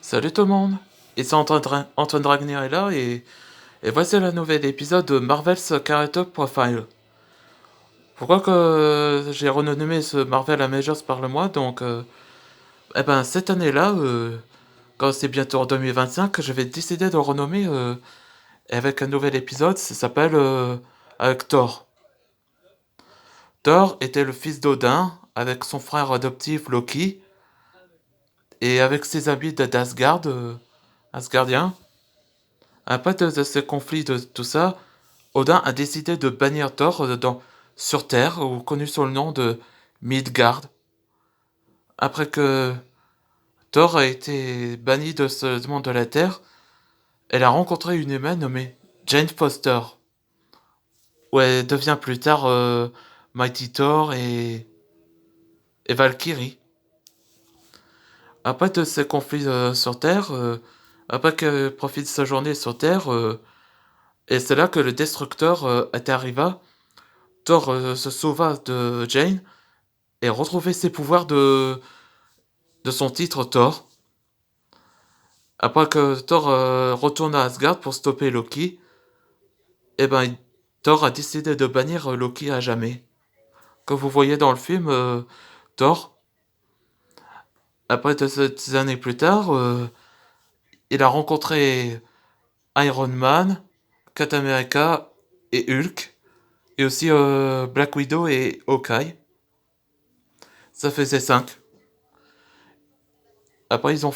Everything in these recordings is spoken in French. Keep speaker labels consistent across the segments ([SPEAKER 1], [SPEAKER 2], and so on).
[SPEAKER 1] Salut tout le monde, ici Antoine Dragner est là et voici le nouvel épisode de Marvel's Character Profile. Pourquoi que j'ai renommé ce Marvel Avengers par le mois donc cette année-là, quand c'est bientôt en 2025, je vais décider de le renommer avec un nouvel épisode, ça s'appelle avec Thor. Thor était le fils d'Odin avec son frère adoptif Loki et avec ses amis d'Asgard, Asgardiens. Après de ces conflits de tout ça, Odin a décidé de bannir Thor sur Terre, ou connu sous le nom de Midgard. Après que Thor a été banni de ce monde de la Terre, elle a rencontré une humaine nommée Jane Foster, où elle devient plus tard Mighty Thor et Valkyrie. Après de ces conflits sur Terre, après qu'elle profite de sa journée sur Terre, et c'est là que le Destructeur est arrivé. Thor se sauva de Jane et retrouvait ses pouvoirs de son titre Thor. Après que Thor retourne à Asgard pour stopper Loki, Thor a décidé de bannir Loki à jamais. Comme vous voyez dans le film, Thor, après des années plus tard, il a rencontré Iron Man, Captain America et Hulk, et aussi Black Widow et Hawkeye. Ça faisait 5. Après, ils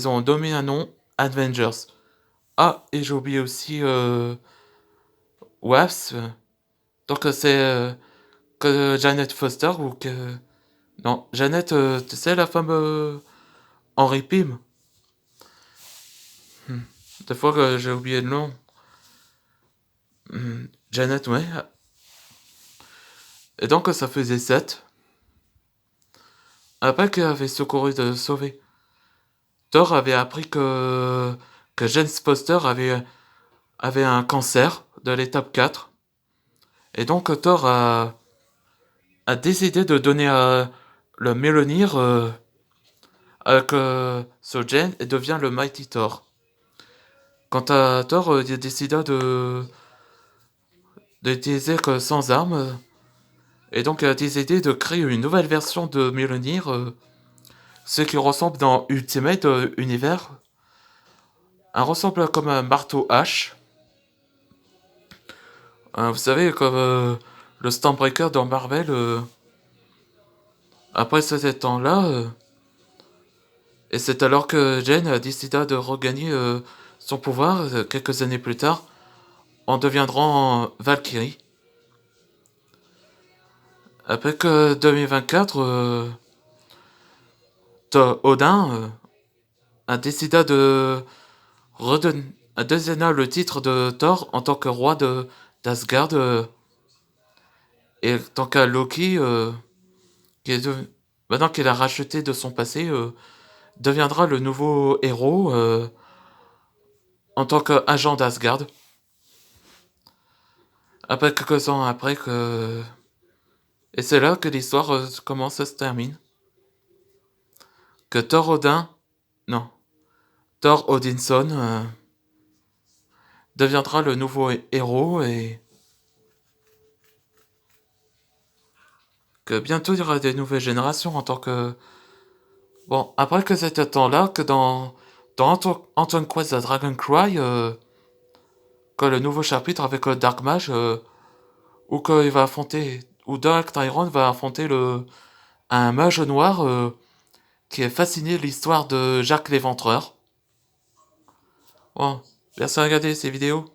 [SPEAKER 1] ont donné un nom, Avengers. Ah, et j'ai oublié aussi Wasp. Donc c'est que Janet Foster ou que... Non, Janet, tu sais, la femme Henry Pym. Hmm. Des fois que j'ai oublié le nom. Janet, ouais. Et donc ça faisait 7. Après qu'elle avait secouru de sauver. Thor avait appris que Jane Foster avait un cancer de l'étape 4. Et donc Thor a décidé de donner le Mjolnir avec ce Jane et devient le Mighty Thor. Quant à Thor, il décida d'utiliser que sans armes et donc il a décidé de créer une nouvelle version de Mjolnir, ce qui ressemble dans Ultimate Univers. Un ressemble comme un marteau hache. Vous savez, comme le Stormbreaker dans Marvel. Après ce temps-là, et c'est alors que Jane décida de regagner son pouvoir quelques années plus tard en deviendrant Valkyrie. Après que 2024, Odin a décidé de redonner à donner le titre de Thor en tant que roi d'Asgard et tant qu'à Loki, qui est maintenant qu'il a racheté de son passé, deviendra le nouveau héros en tant qu'agent d'Asgard. Après quelques temps après que... Et c'est là que l'histoire commence à se termine. Que Thor Odin... Non. Thor Odinson deviendra le nouveau héros et que bientôt il y aura des nouvelles générations en tant que... Bon, après que cet temps-là, que dans Antoine Quest The Dragon Cry, que le nouveau chapitre avec le Dark Mage, où qu'il va affronter... Où Dark Tyrone va affronter un mage noir qui est fasciné de l'histoire de Jacques l'Éventreur. Bon, merci de regarder ces vidéos.